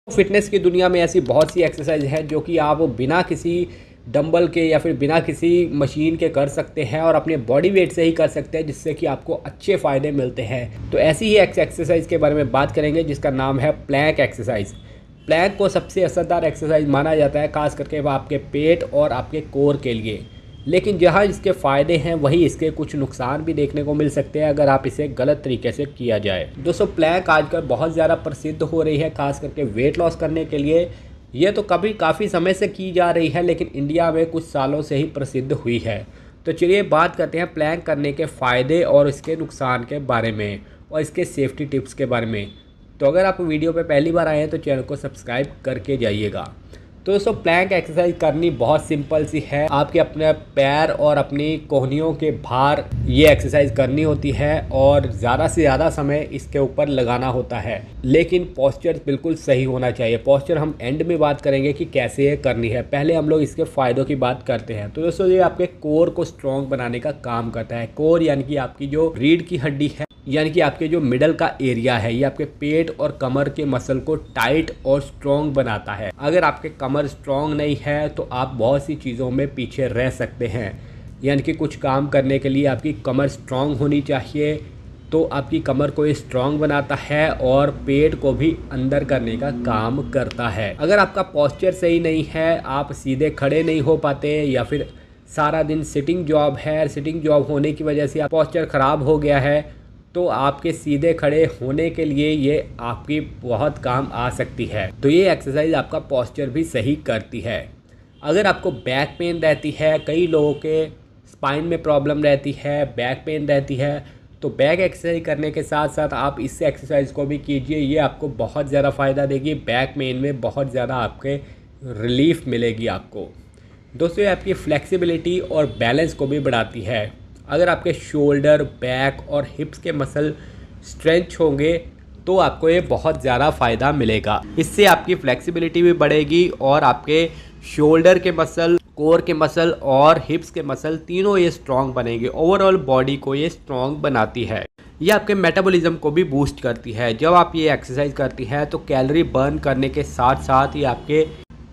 Fitness की दुनिया में ऐसी बहुत सी एक्सरसाइज है जो कि आप बिना किसी डंबल के या फिर बिना किसी मशीन के कर सकते हैं और अपने बॉडी वेट से ही कर सकते हैं, जिससे कि आपको अच्छे फ़ायदे मिलते हैं। तो ऐसी ही एक्सरसाइज के बारे में बात करेंगे जिसका नाम है प्लैंक एक्सरसाइज। प्लैंक को सबसे असरदार एक्सरसाइज माना जाता है, खास करके वह आपके पेट और आपके कोर के लिए। लेकिन जहाँ इसके फ़ायदे हैं वहीं इसके कुछ नुकसान भी देखने को मिल सकते हैं अगर आप इसे गलत तरीके से किया जाए। दोस्तों, प्लैंक आजकल बहुत ज़्यादा प्रसिद्ध हो रही है, खास करके वेट लॉस करने के लिए। ये तो काफ़ी समय से की जा रही है, लेकिन इंडिया में कुछ सालों से ही प्रसिद्ध हुई है। तो चलिए बात करते हैं प्लैंक करने के फ़ायदे और इसके नुकसान के बारे में और इसके सेफ्टी टिप्स के बारे में। तो अगर आप वीडियो पे पहली बार आए हैं तो चैनल को सब्सक्राइब करके जाइएगा। तो दोस्तों, प्लैंक एक्सरसाइज करनी बहुत सिंपल सी है। आपके अपने पैर और अपनी कोहनियों के भार ये एक्सरसाइज करनी होती है और ज़्यादा से ज़्यादा समय इसके ऊपर लगाना होता है, लेकिन पोस्चर बिल्कुल सही होना चाहिए। पोस्चर हम एंड में बात करेंगे कि कैसे ये करनी है, पहले हम लोग इसके फ़ायदों की बात करते हैं। तो दोस्तों, ये आपके कोर को स्ट्रॉन्ग बनाने का काम करता है। कोर यानी कि आपकी जो रीढ़ की हड्डी है, यानी कि आपके जो मिडल का एरिया है, ये आपके पेट और कमर के मसल को टाइट और स्ट्रॉन्ग बनाता है। अगर आपके कमर स्ट्रॉन्ग नहीं है तो आप बहुत सी चीज़ों में पीछे रह सकते हैं। यानी कि कुछ काम करने के लिए आपकी कमर स्ट्रॉन्ग होनी चाहिए, तो आपकी कमर को ये स्ट्रॉन्ग बनाता है और पेट को भी अंदर करने का काम करता है। अगर आपका पोस्चर सही नहीं है, आप सीधे खड़े नहीं हो पाते या फिर सारा दिन सिटिंग जॉब है, सिटिंग जॉब होने की वजह से पोस्चर ख़राब हो गया है, तो आपके सीधे खड़े होने के लिए ये आपकी बहुत काम आ सकती है। तो ये एक्सरसाइज आपका पोस्चर भी सही करती है। अगर आपको बैक पेन रहती है, कई लोगों के स्पाइन में प्रॉब्लम रहती है, बैक पेन रहती है, तो बैक एक्सरसाइज करने के साथ साथ आप इस एक्सरसाइज को भी कीजिए। ये आपको बहुत ज़्यादा फ़ायदा देगी। बैक पेन में बहुत ज़्यादा आपके रिलीफ मिलेगी आपको। दोस्तों, ये आपकी फ्लेक्सिबिलिटी और बैलेंस को भी बढ़ाती है। अगर आपके शोल्डर, बैक और हिप्स के मसल स्ट्रेच होंगे तो आपको ये बहुत ज़्यादा फ़ायदा मिलेगा। इससे आपकी फ्लेक्सिबिलिटी भी बढ़ेगी और आपके शोल्डर के मसल, कोर के मसल और हिप्स के मसल तीनों ये स्ट्रॉन्ग बनेंगे। ओवरऑल बॉडी को ये स्ट्रॉन्ग बनाती है। ये आपके मेटाबॉलिज्म को भी बूस्ट करती है। जब आप ये एक्सरसाइज करती है तो कैलोरी बर्न करने के साथ साथ ये आपके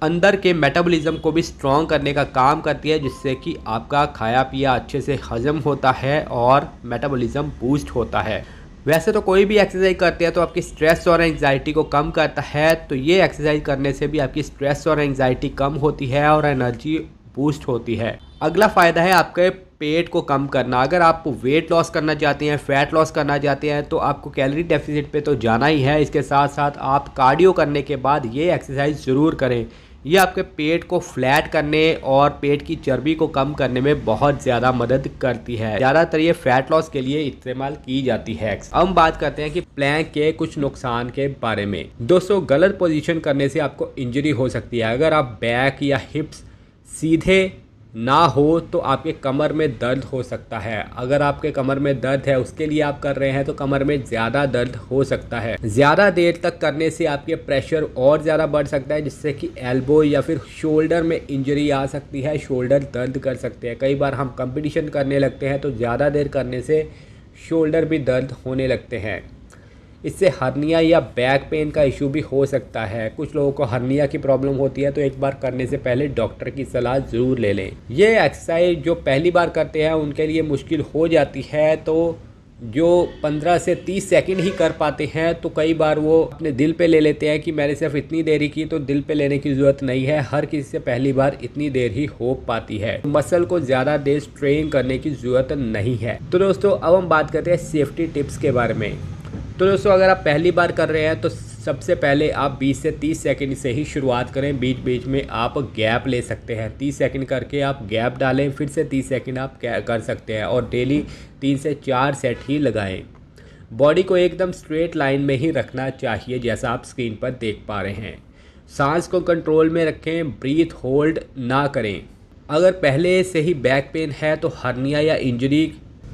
अंदर के मेटाबॉलिज्म को भी स्ट्रॉन्ग करने का काम करती है, जिससे कि आपका खाया पिया अच्छे से हजम होता है और मेटाबॉलिज्म बूस्ट होता है। वैसे तो कोई भी एक्सरसाइज करते हैं तो आपकी स्ट्रेस और एंग्जाइटी को कम करता है, तो ये एक्सरसाइज करने से भी आपकी स्ट्रेस और एंग्जाइटी कम होती है और एनर्जी बूस्ट होती है। अगला फ़ायदा है आपके पेट को कम करना। अगर आप वेट लॉस करना चाहते हैं, फैट लॉस करना चाहते हैं, तो आपको कैलोरी डेफिसिट पे तो जाना ही है। इसके साथ साथ आप कार्डियो करने के बाद ये एक्सरसाइज ज़रूर करें। ये आपके पेट को फ्लैट करने और पेट की चर्बी को कम करने में बहुत ज़्यादा मदद करती है। ज़्यादातर ये फैट लॉस के लिए इस्तेमाल की जाती है। अब हम बात करते हैं कि प्लैंक के कुछ नुकसान के बारे में। दोस्तों, गलत पोजीशन करने से आपको इंजरी हो सकती है। अगर आप बैक या हिप्स सीधे ना हो तो आपके कमर में दर्द हो सकता है। अगर आपके कमर में दर्द है, उसके लिए आप कर रहे हैं, तो कमर में ज़्यादा दर्द हो सकता है। ज़्यादा देर तक करने से आपके प्रेशर और ज़्यादा बढ़ सकता है, जिससे कि एल्बो या फिर शोल्डर में इंजरी आ सकती है, शोल्डर दर्द कर सकते हैं। कई बार हम कंपटीशन करने लगते हैं तो ज़्यादा देर करने से शोल्डर भी दर्द होने लगते हैं। इससे हर्निया या बैक पेन का इशू भी हो सकता है। कुछ लोगों को हर्निया की प्रॉब्लम होती है, तो एक बार करने से पहले डॉक्टर की सलाह ज़रूर ले लें। ये एक्सरसाइज जो पहली बार करते हैं उनके लिए मुश्किल हो जाती है, तो जो 15 से 30 सेकंड ही कर पाते हैं, तो कई बार वो अपने दिल पे ले लेते हैं कि मैंने सिर्फ इतनी देर ही की, तो दिल पे लेने की ज़रूरत नहीं है। हर किसी से पहली बार इतनी देर ही हो पाती है। मसल को ज़्यादा देर स्ट्रेन करने की ज़रूरत नहीं है। तो दोस्तों, अब हम बात करते हैं सेफ्टी टिप्स के बारे में। तो दोस्तों, अगर आप पहली बार कर रहे हैं तो सबसे पहले आप 20 से 30 सेकंड से ही शुरुआत करें। बीच बीच में आप गैप ले सकते हैं। 30 सेकंड करके आप गैप डालें, फिर से 30 सेकंड आप कर सकते हैं और डेली 3 से 4 सेट ही लगाएं। बॉडी को एकदम स्ट्रेट लाइन में ही रखना चाहिए, जैसा आप स्क्रीन पर देख पा रहे हैं। सांस को कंट्रोल में रखें, ब्रीथ होल्ड ना करें। अगर पहले से ही बैक पेन है तो हर्निया या इंजरी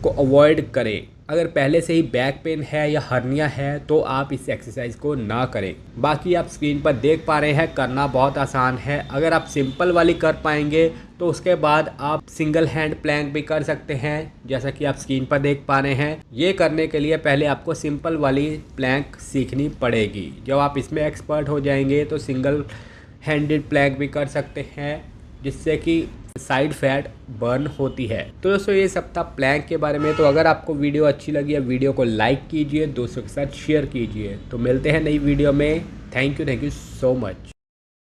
को अवॉइड करें। अगर पहले से ही बैक पेन है या हर्निया है तो आप इस एक्सरसाइज को ना करें। बाकी आप स्क्रीन पर देख पा रहे हैं, करना बहुत आसान है। अगर आप सिंपल वाली कर पाएंगे तो उसके बाद आप सिंगल हैंड प्लैंक भी कर सकते हैं, जैसा कि आप स्क्रीन पर देख पा रहे हैं। ये करने के लिए पहले आपको सिंपल वाली प्लैंक सीखनी पड़ेगी। जब आप इसमें एक्सपर्ट हो जाएंगे तो सिंगल हैंडेड प्लैंक भी कर सकते हैं, जिससे कि साइड फैट बर्न होती है। तो दोस्तों ये सब था प्लैंक के बारे में। तो अगर आपको वीडियो अच्छी लगी है, वीडियो को लाइक कीजिए, दोस्तों के साथ शेयर कीजिए। तो मिलते हैं नई वीडियो में। Thank you so much.